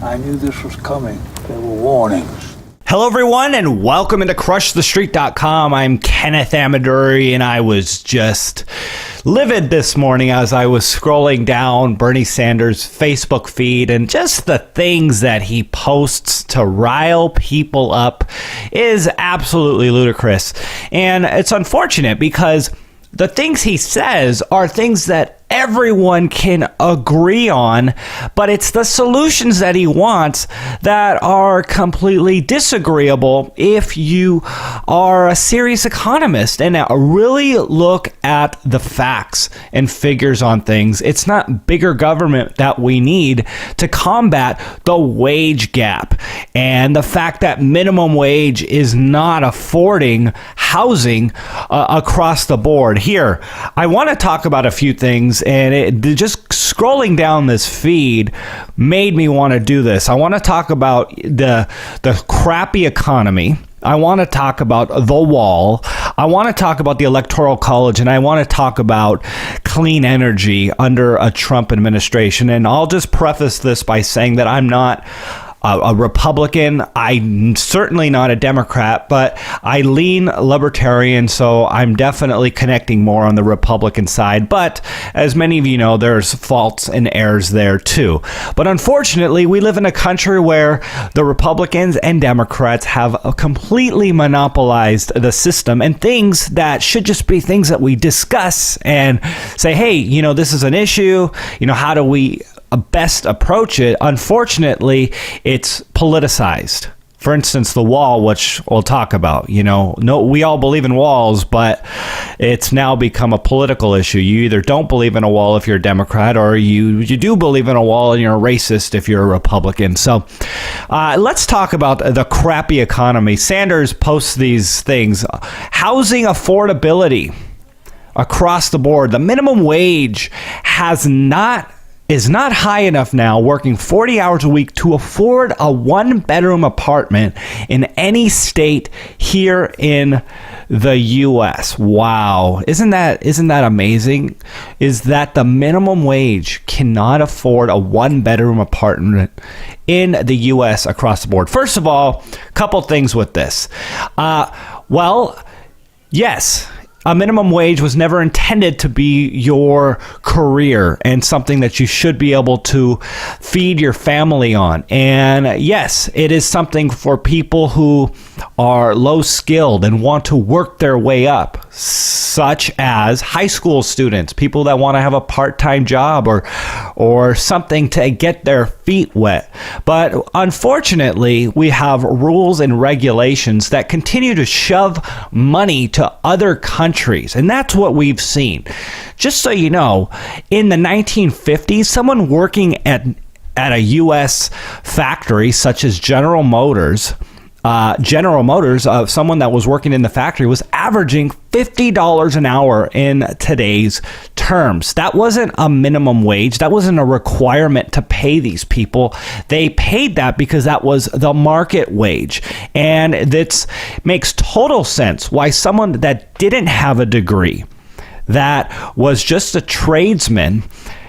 I knew this was coming. There were warnings. Hello, everyone, and welcome into CrushTheStreet.com. I'm Kenneth Ameduri, and I was just livid this morning as I was scrolling down Bernie Sanders' Facebook feed, and just the things that he posts to rile people up is absolutely ludicrous. And it's unfortunate because the things he says are things that everyone can agree on, but it's the solutions that he wants that are completely disagreeable if you are a serious economist and really look at the facts and figures on things. It's not bigger government that we need to combat the wage gap and the fact that minimum wage is not affording housing across the board. Here, I want to talk about a few things, and just scrolling down this feed made me want to do this. I want to talk about the crappy economy. I want to talk about the wall. I want to talk about the Electoral College, and I want to talk about clean energy under a Trump administration. And I'll just preface this by saying that I'm not a Republican. I'm certainly not a Democrat, but I lean libertarian, so I'm definitely connecting more on the Republican side. But as many of you know, there's faults and errors there too. But unfortunately, we live in a country where the Republicans and Democrats have completely monopolized the system, and things that should just be things that we discuss and say, hey, you know, this is an issue, you know, how do we best approach it? Unfortunately, it's politicized. For instance, the wall, which we'll talk about, we all believe in walls, but it's now become a political issue. You either don't believe in a wall if you're a Democrat, or you do believe in a wall and you're a racist if you're a Republican. So let's talk about the crappy economy. Sanders posts these things. Housing affordability across the board. The minimum wage is not high enough now, working 40 hours a week, to afford a one-bedroom apartment in any state here in the U.S. Wow. Isn't that amazing? Is that the minimum wage cannot afford a one-bedroom apartment in the U.S. across the board? First of all, a couple things with this. Yes, a minimum wage was never intended to be your career and something that you should be able to feed your family on. And yes, it is something for people who are low skilled and want to work their way up, such as high school students, people that want to have a part-time job or something to get their feet wet. But unfortunately, we have rules and regulations that continue to shove money to other countries. And that's what we've seen. Just so you know, in the 1950s, someone working at a U.S. factory such as General Motors, someone that was working in the factory was averaging $50 an hour in today's terms. That wasn't a minimum wage. That wasn't a requirement to pay these people. They paid that because that was the market wage. And that makes total sense why someone that didn't have a degree, that was just a tradesman,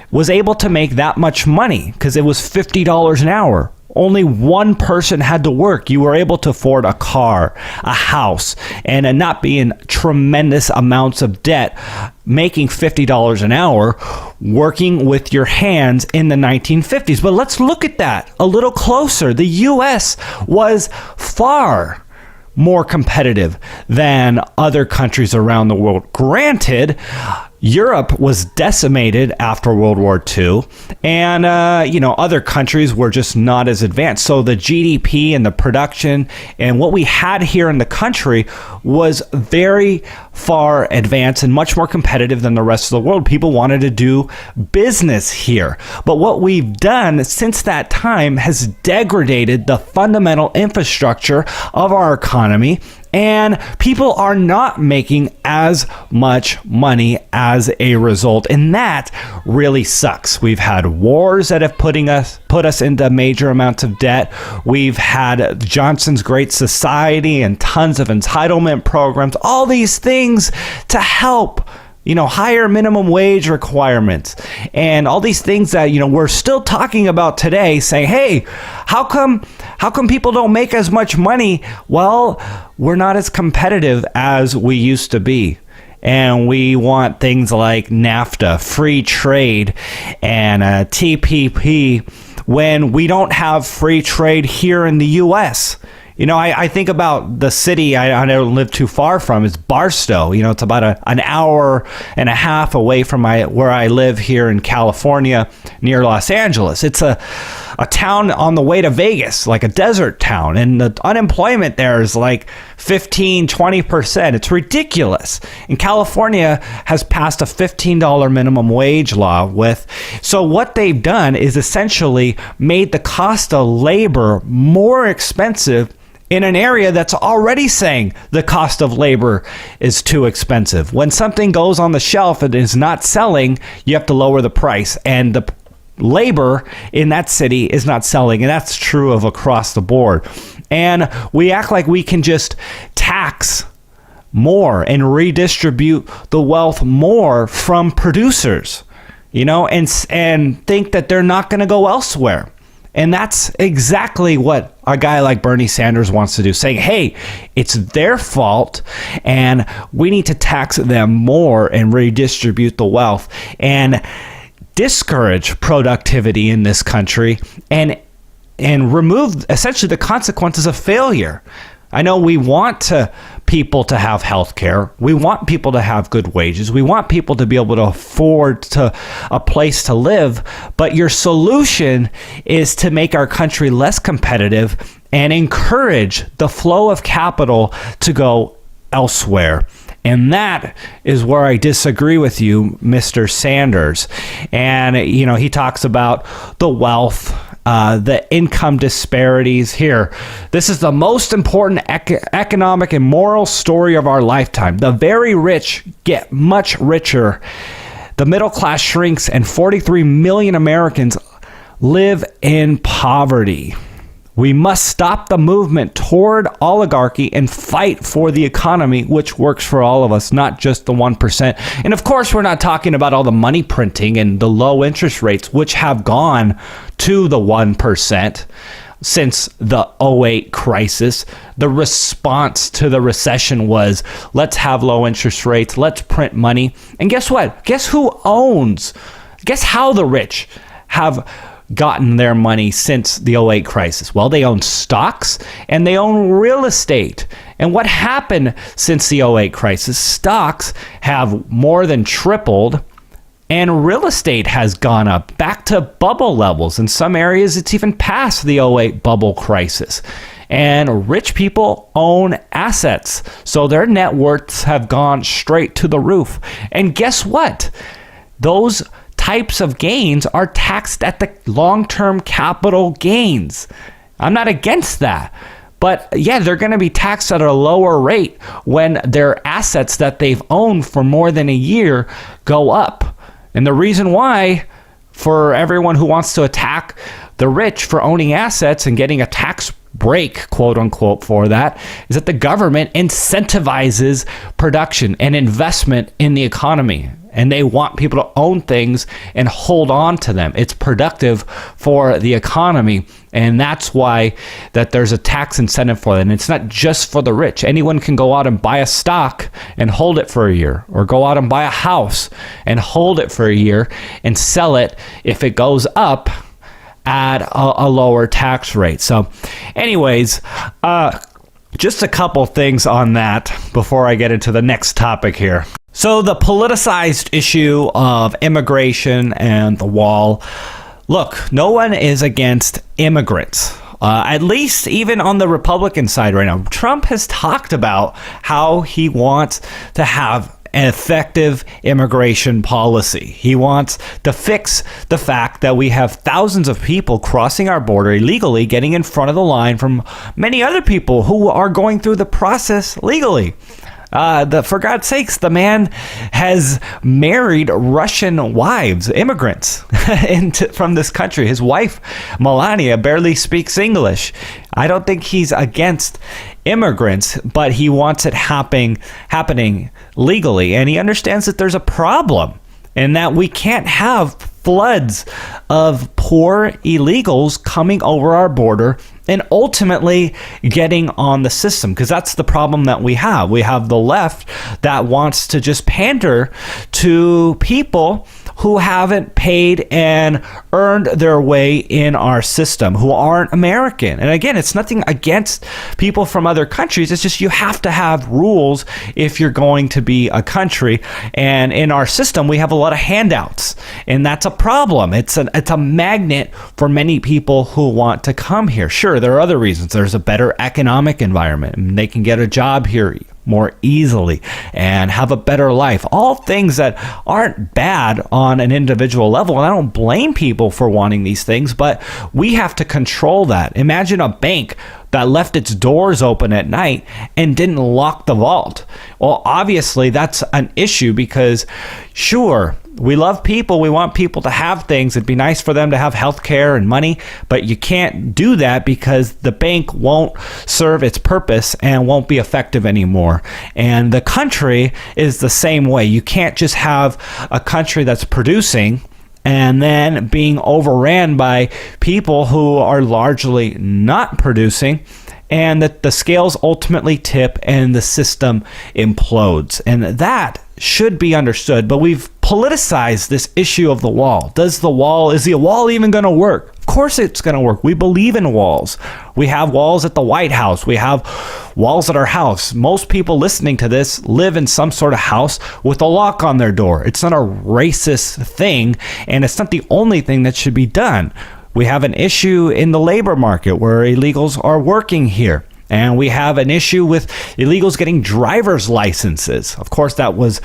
was able to make that much money because it was $50 an hour. Only one person had to work. You were able to afford a car, a house, and not be in tremendous amounts of debt, making $50 an hour, working with your hands in the 1950s. But let's look at that a little closer. The U.S. was far more competitive than other countries around the world. Granted, Europe was decimated after World War II, and other countries were just not as advanced. So the GDP and the production and what we had here in the country was very far advanced and much more competitive than the rest of the world. People wanted to do business here. But what we've done since that time has degraded the fundamental infrastructure of our economy, and people are not making as much money as a result, and that really sucks. We've had wars that have put us into major amounts of debt. We've had Johnson's Great Society and tons of entitlement programs, all these things to help higher minimum wage requirements and all these things that, we're still talking about today, saying, hey, how come people don't make as much money? Well, we're not as competitive as we used to be. And we want things like NAFTA, free trade, and TPP when we don't have free trade here in the U.S. I think about the city I don't live too far from is Barstow. It's about an hour and a half away from where I live here in California, near Los Angeles. It's a town on the way to Vegas, like a desert town. And the unemployment there is like 15-20%. It's ridiculous. And California has passed a $15 minimum wage law so what they've done is essentially made the cost of labor more expensive in an area that's already saying the cost of labor is too expensive. When something goes on the shelf and is not selling, you have to lower the price. And the labor in that city is not selling. And that's true of across the board. And we act like we can just tax more and redistribute the wealth more from producers, and think that they're not going to go elsewhere. And that's exactly what a guy like Bernie Sanders wants to do, saying, hey, it's their fault and we need to tax them more and redistribute the wealth and discourage productivity in this country and remove essentially the consequences of failure. I know we want people to have health care. We want people to have good wages. We want people to be able to afford a place to live. But your solution is to make our country less competitive and encourage the flow of capital to go elsewhere. And that is where I disagree with you, Mr. Sanders. And, he talks about the wealth, the income disparities here. This is the most important economic and moral story of our lifetime. The very rich get much richer. The middle class shrinks, and 43 million Americans live in poverty. We must stop the movement toward oligarchy and fight for the economy, which works for all of us, not just the 1%. And of course, we're not talking about all the money printing and the low interest rates, which have gone to the 1% since the '08 crisis. The response to the recession was, let's have low interest rates, let's print money. And guess what? Guess how the rich have gotten their money since the '08 crisis? Well, they own stocks and they own real estate. And what happened since the '08 crisis? Stocks have more than tripled and real estate has gone up back to bubble levels. In some areas, it's even past the '08 bubble crisis. And rich people own assets, so their net worths have gone straight to the roof. And guess what? Those types of gains are taxed at the long-term capital gains. I'm not against that. But yeah, they're going to be taxed at a lower rate when their assets that they've owned for more than a year go up. And the reason why, for everyone who wants to attack the rich for owning assets and getting a tax break, quote unquote, for that, is that the government incentivizes production and investment in the economy. And they want people to own things and hold on to them. It's productive for the economy. And that's why that there's a tax incentive for it. And it's not just for the rich. Anyone can go out and buy a stock and hold it for a year, or go out and buy a house and hold it for a year and sell it if it goes up at a lower tax rate. So anyways, just a couple things on that before I get into the next topic here. So the politicized issue of immigration and the wall. Look, no one is against immigrants, at least even on the Republican side right now. Trump has talked about how he wants to have an effective immigration policy. He wants to fix the fact that we have thousands of people crossing our border illegally, getting in front of the line from many other people who are going through the process legally. For God's sakes, the man has married Russian wives, immigrants, from this country. His wife, Melania, barely speaks English. I don't think he's against immigrants, but he wants it happening legally. And he understands that there's a problem and that we can't have floods of poor illegals coming over our border and ultimately getting on the system, because that's the problem that we have. We have the left that wants to just pander to people who haven't paid and earned their way in our system, who aren't American. And again, it's nothing against people from other countries. It's just you have to have rules if you're going to be a country. And in our system, we have a lot of handouts, and that's a problem. It's a magnet for many people who want to come here. Sure, there are other reasons. There's a better economic environment, and they can get a job here more easily and have a better life. All things that aren't bad on an individual level. And I don't blame people for wanting these things, but we have to control that. Imagine a bank that left its doors open at night and didn't lock the vault. Well, obviously that's an issue, because sure, we love people. We want people to have things. It'd be nice for them to have health care and money, but you can't do that because the bank won't serve its purpose and won't be effective anymore. And the country is the same way. You can't just have a country that's producing and then being overran by people who are largely not producing, and that the scales ultimately tip and the system implodes. And that should be understood, but we've politicized this issue of the wall. Is the wall even going to work? Of course it's going to work. We believe in walls. We have walls at the White House. We have walls at our house. Most people listening to this live in some sort of house with a lock on their door. It's not a racist thing, and it's not the only thing that should be done. We have an issue in the labor market where illegals are working here. And we have an issue with illegals getting driver's licenses. Of course, that was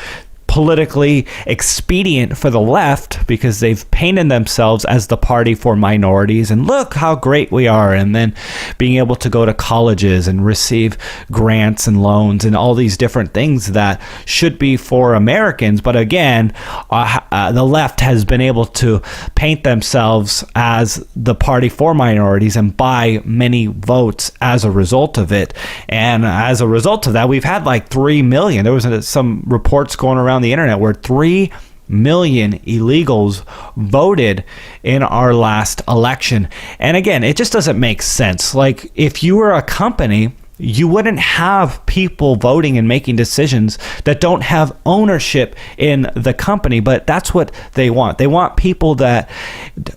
politically expedient for the left because they've painted themselves as the party for minorities, and look how great we are, and then being able to go to colleges and receive grants and loans and all these different things that should be for Americans. But again, the left has been able to paint themselves as the party for minorities and buy many votes as a result of it. And as a result of that, we've had like 3 million. There was some reports going around the internet where 3 million illegals voted in our last election. And again, it just doesn't make sense. Like, if you were a company, you wouldn't have people voting and making decisions that don't have ownership in the company. But that's what they want. They want people that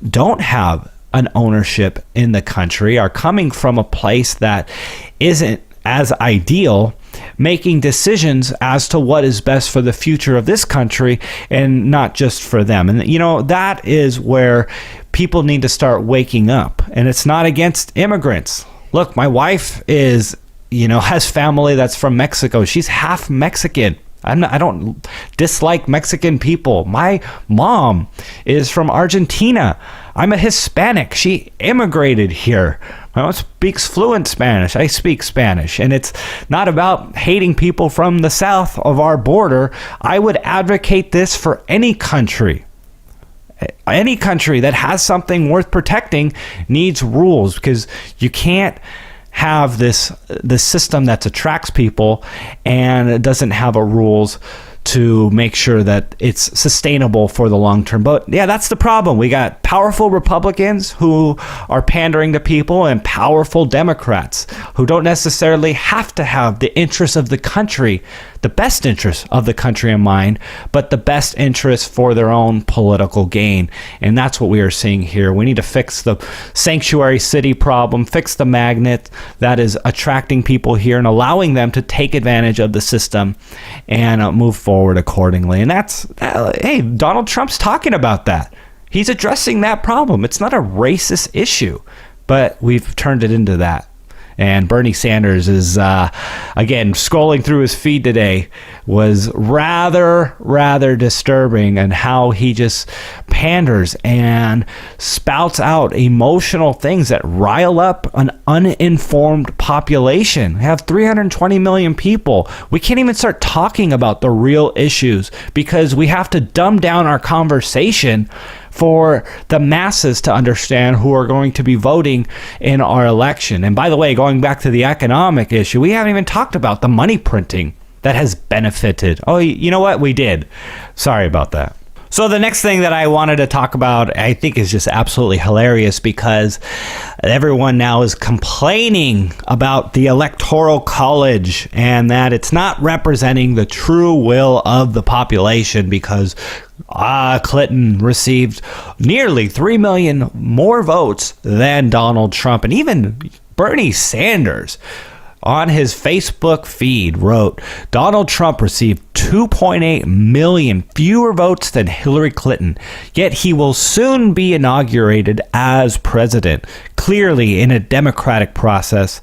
don't have an ownership in the country, are coming from a place that isn't as ideal, making decisions as to what is best for the future of this country and not just for them. And, you know, that is where people need to start waking up. And it's not against immigrants. Look, my wife has family that's from Mexico. She's half Mexican. I don't dislike Mexican people. My mom is from Argentina. I'm a Hispanic. She immigrated here. My mom speaks fluent Spanish. I speak Spanish. And it's not about hating people from the south of our border. I would advocate this for any country. Any country that has something worth protecting needs rules, because you can't have this system that attracts people and it doesn't have a rules to make sure that it's sustainable for the long term. But yeah, that's the problem. We got powerful Republicans who are pandering to people and powerful Democrats who don't necessarily have to have the interests of the country, the best interest of the country in mind, but the best interest for their own political gain. And that's what we are seeing here. We need to fix the sanctuary city problem, fix the magnet that is attracting people here and allowing them to take advantage of the system and move forward accordingly. And hey, Donald Trump's talking about that. He's addressing that problem. It's not a racist issue, but we've turned it into that. And Bernie Sanders is, again, scrolling through his feed today, was rather disturbing, and how he just panders and spouts out emotional things that rile up an uninformed population. We have 320 million people. We can't even start talking about the real issues because we have to dumb down our conversation for the masses to understand who are going to be voting in our election. And by the way, going back to the economic issue, we haven't even talked about the money printing that has benefited. Oh, you know what? We did. Sorry about that. So the next thing that I wanted to talk about, I think, is just absolutely hilarious, because everyone now is complaining about the Electoral College and that it's not representing the true will of the population, because Clinton received nearly 3 million more votes than Donald Trump. And even Bernie Sanders on his Facebook feed wrote, Donald Trump received 2.8 million fewer votes than Hillary Clinton, yet he will soon be inaugurated as president. Clearly, in a democratic process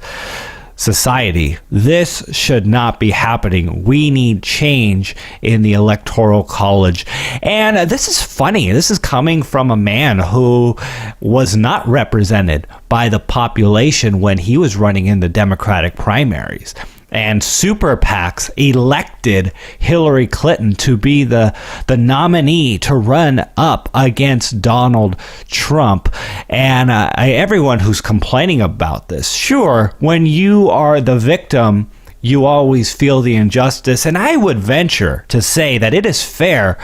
society, this should not be happening. We need change in the Electoral College. And this is funny. This is coming from a man who was not represented by the population when he was running in the Democratic primaries. And super PACs elected Hillary Clinton to be the nominee to run up against Donald Trump. And everyone who's complaining about this, sure, when you are the victim, you always feel the injustice. And I would venture to say that it is fair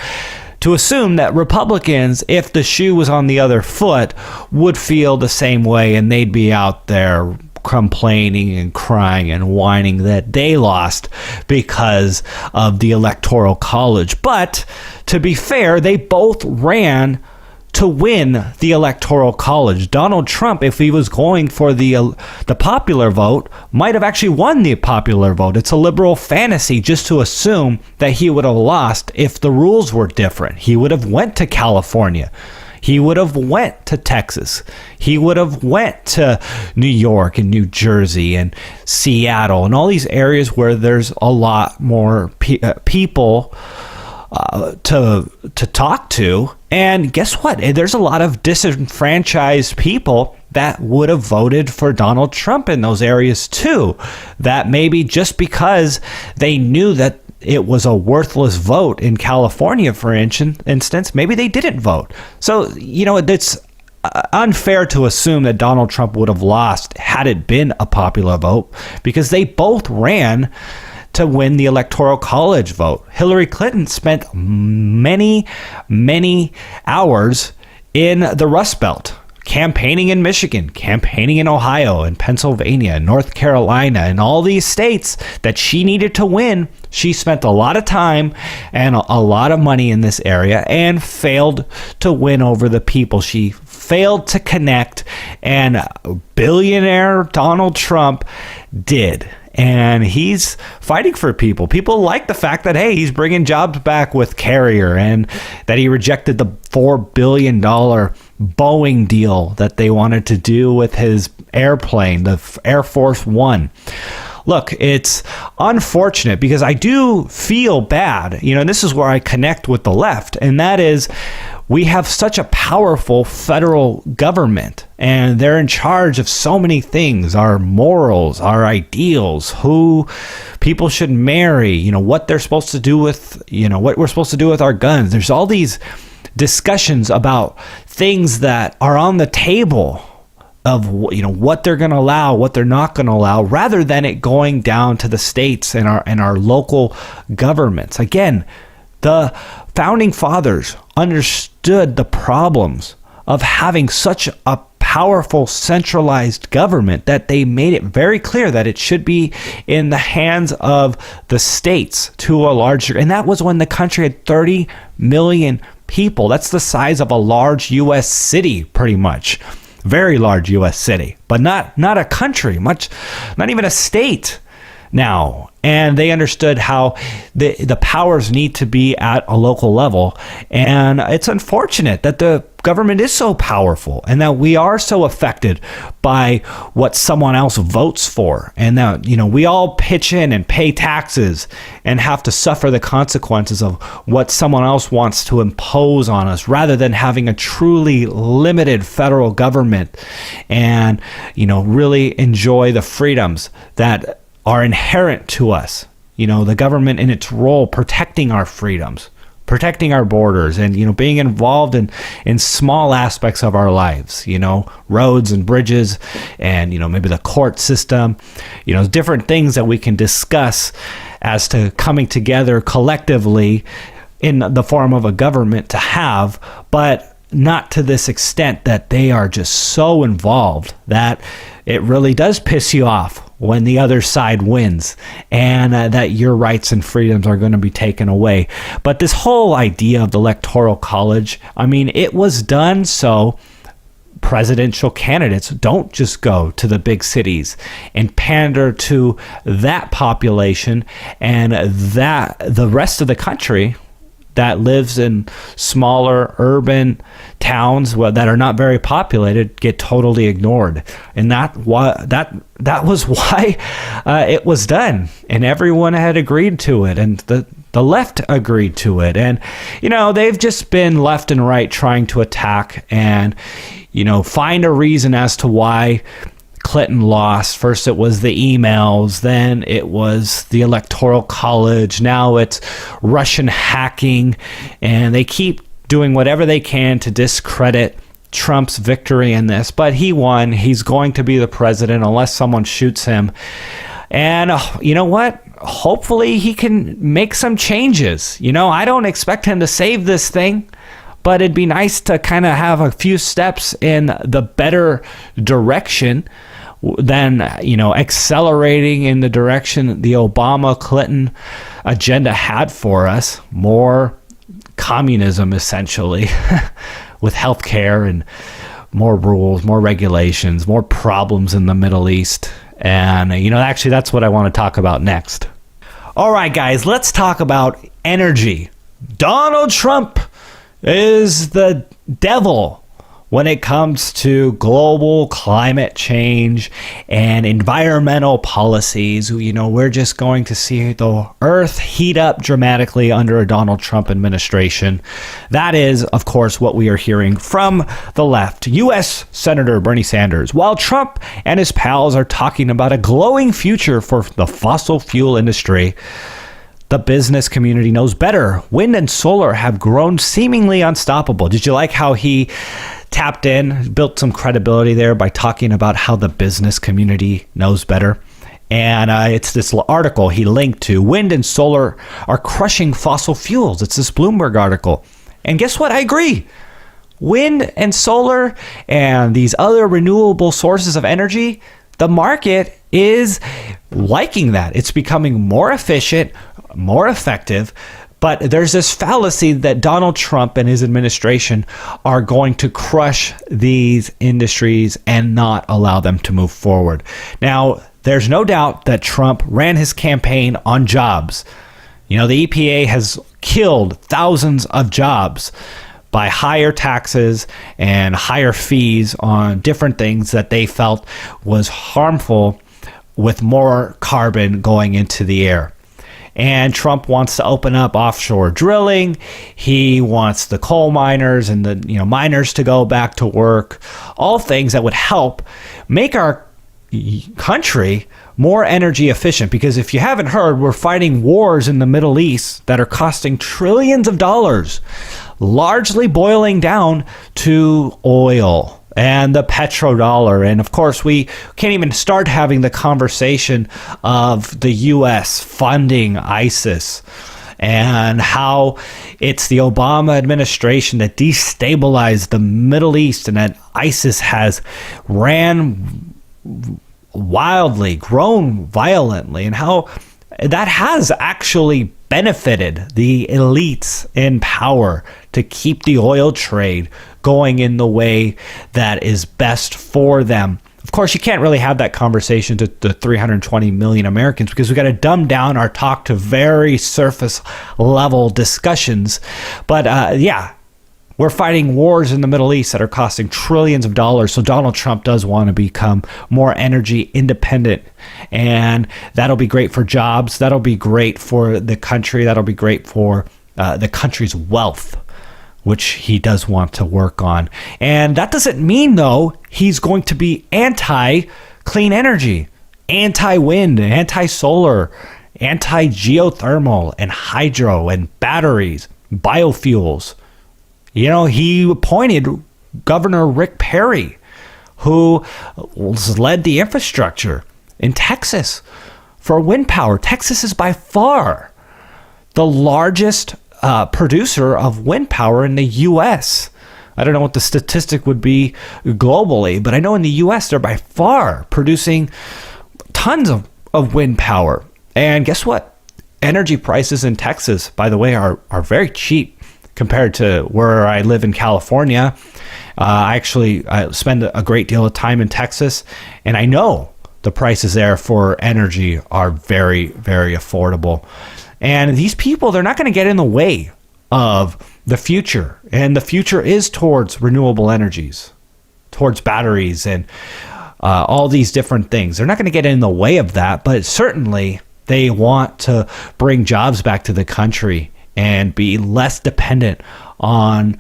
to assume that Republicans, if the shoe was on the other foot, would feel the same way, and they'd be out there complaining and crying and whining that they lost because of the Electoral College. But to be fair, they both ran to win the Electoral College. Donald Trump, if he was going for the popular vote, might have actually won the popular vote. It's a liberal fantasy just to assume that he would have lost if the rules were different. He would have went to California. He would have went to Texas. He would have went to New York and New Jersey and Seattle and all these areas where there's a lot more people to talk to. And guess what? There's a lot of disenfranchised people that would have voted for Donald Trump in those areas too. That maybe just because they knew that it was a worthless vote in California, for instance, maybe they didn't vote. So, it's unfair to assume that Donald Trump would have lost had it been a popular vote, because they both ran to win the Electoral College vote. Hillary Clinton spent many hours in the Rust Belt, campaigning in Michigan, campaigning in Ohio and Pennsylvania and North Carolina and all these states that she needed to win. She spent a lot of time and a lot of money in this area and failed to win over the people. She failed to connect, and billionaire Donald Trump did. And he's fighting for people. People like the fact that, hey, he's bringing jobs back with Carrier, and that he rejected the $4 billion Boeing deal that they wanted to do with his airplane, the Air Force One. Look, it's unfortunate because I do feel bad. This is where I connect with the left, and that is, we have such a powerful federal government, and they're in charge of so many things: our morals, our ideals, who people should marry, what they're supposed to do with, what we're supposed to do with our guns. There's all these discussions about things that are on the table of, what they're going to allow, what they're not going to allow, rather than it going down to the states and our local governments. Again, the founding fathers understood the problems of having such a powerful centralized government that they made it very clear that it should be in the hands of the states to a larger. And that was when the country had 30 million people. That's the size of a large U.S. city, pretty much. Very large U.S. city, but not a country, not even a state. now, and they understood how the powers need to be at a local level. And it's unfortunate that the government is so powerful and that we are so affected by what someone else votes for, and that we all pitch in and pay taxes and have to suffer the consequences of what someone else wants to impose on us, rather than having a truly limited federal government and really enjoy the freedoms that are inherent to us. The government in its role protecting our freedoms, protecting our borders, and being involved in small aspects of our lives, roads and bridges, and maybe the court system, different things that we can discuss as to coming together collectively in the form of a government to have, but not to this extent that they are just so involved that it really does piss you off when the other side wins, and that your rights and freedoms are going to be taken away. But this whole idea of the Electoral College, it was done so presidential candidates don't just go to the big cities and pander to that population, and that the rest of the country that lives in smaller urban towns that are not very populated get totally ignored. And that was why it was done, and everyone had agreed to it, and the left agreed to it. And they've just been left and right trying to attack and find a reason as to why Clinton lost. First it was the emails, then it was the Electoral College, now it's Russian hacking, and they keep doing whatever they can to discredit Trump's victory in this. But he won. He's going to be the president unless someone shoots him. And you know what? Hopefully he can make some changes. I don't expect him to save this thing, but it'd be nice to kind of have a few steps in the better direction than accelerating in the direction the Obama-Clinton agenda had for us. More communism, essentially, with healthcare and more rules, more regulations, more problems in the Middle East. And actually that's what I want to talk about next. All right, guys, let's talk about energy. Donald Trump is the devil when it comes to global climate change and environmental policies. We're just going to see the earth heat up dramatically under a Donald Trump administration. That is, of course, what we are hearing from the left. U.S. Senator Bernie Sanders, while Trump and his pals are talking about a glowing future for the fossil fuel industry, the business community knows better. Wind and solar have grown seemingly unstoppable. Did you like how he tapped in, built some credibility there by talking about how the business community knows better? And it's this article he linked to. Wind and solar are crushing fossil fuels. It's this Bloomberg article. And guess what? I agree. Wind and solar and these other renewable sources of energy, the market is liking that. It's becoming more efficient, more effective. But there's this fallacy that Donald Trump and his administration are going to crush these industries and not allow them to move forward. Now, there's no doubt that Trump ran his campaign on jobs. The EPA has killed thousands of jobs by higher taxes and higher fees on different things that they felt was harmful, with more carbon going into the air. And Trump wants to open up offshore drilling. He wants the coal miners and the miners to go back to work. All things that would help make our country more energy efficient. Because if you haven't heard, we're fighting wars in the Middle East that are costing trillions of dollars, largely boiling down to oil and the petrodollar. And of course, we can't even start having the conversation of the U.S. funding ISIS and how it's the Obama administration that destabilized the Middle East, and that ISIS has ran wildly, grown violently, and how that has actually benefited the elites in power to keep the oil trade going in the way that is best for them Of course, you can't really have that conversation to the 320 million Americans because we got to dumb down our talk to very surface level discussions. But yeah, we're fighting wars in the Middle East that are costing trillions of dollars. So Donald Trump does want to become more energy independent. And that'll be great for jobs. That'll be great for the country. That'll be great for the country's wealth, which he does want to work on. And that doesn't mean, though, he's going to be anti-clean energy, anti-wind, anti-solar, anti-geothermal, and hydro, and batteries, biofuels. You know, he appointed Governor Rick Perry, who led the infrastructure in Texas for wind power. Texas is by far the largest producer of wind power in the U.S. I don't know what the statistic would be globally, but I know in the U.S. they're by far producing tons of wind power. And guess what? Energy prices in Texas, by the way, are very cheap compared to where I live in California. I spend a great deal of time in Texas, and I know the prices there for energy are very, very affordable. And these people, they're not going to get in the way of the future. And the future is towards renewable energies, towards batteries and all these different things. They're not going to get in the way of that, but certainly they want to bring jobs back to the country and be less dependent on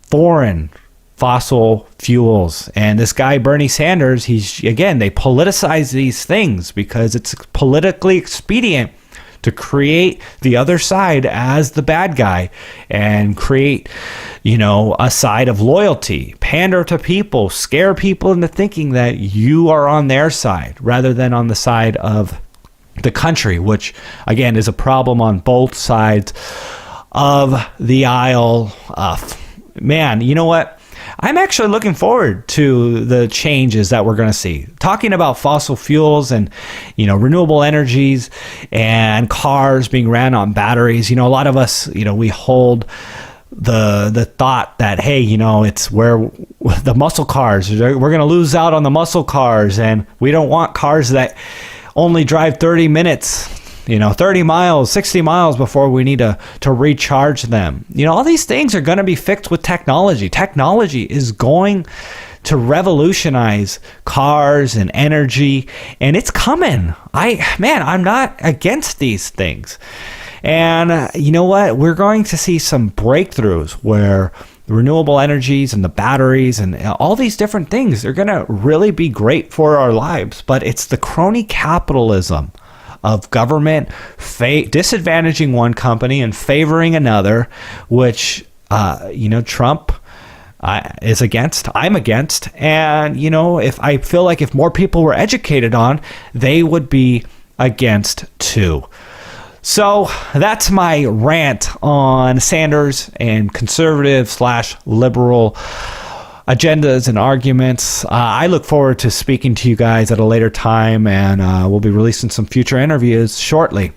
foreign fossil fuels. And this guy, Bernie Sanders, they politicize these things because it's politically expedient to create the other side as the bad guy and create, a side of loyalty, pander to people, scare people into thinking that you are on their side rather than on the side of the country, which again is a problem on both sides of the aisle. Man, you know what? I'm actually looking forward to the changes that we're going to see. Talking about fossil fuels and, renewable energies and cars being ran on batteries. A lot of us, we hold the thought that, hey, it's where the muscle cars, we're going to lose out on the muscle cars, and we don't want cars that only drive 30 minutes, 30 miles, 60 miles before we need to recharge them. All these things are going to be fixed with technology. Technology is going to revolutionize cars and energy, and it's coming. I'm not against these things. And you know what? We're going to see some breakthroughs where the renewable energies and the batteries and all these different things, they're going to really be great for our lives. But it's the crony capitalism of government disadvantaging one company and favoring another, which, Trump is against, I'm against. And, if more people were educated on, they would be against too. So that's my rant on Sanders and conservative/liberal agendas and arguments. I look forward to speaking to you guys at a later time, and we'll be releasing some future interviews shortly.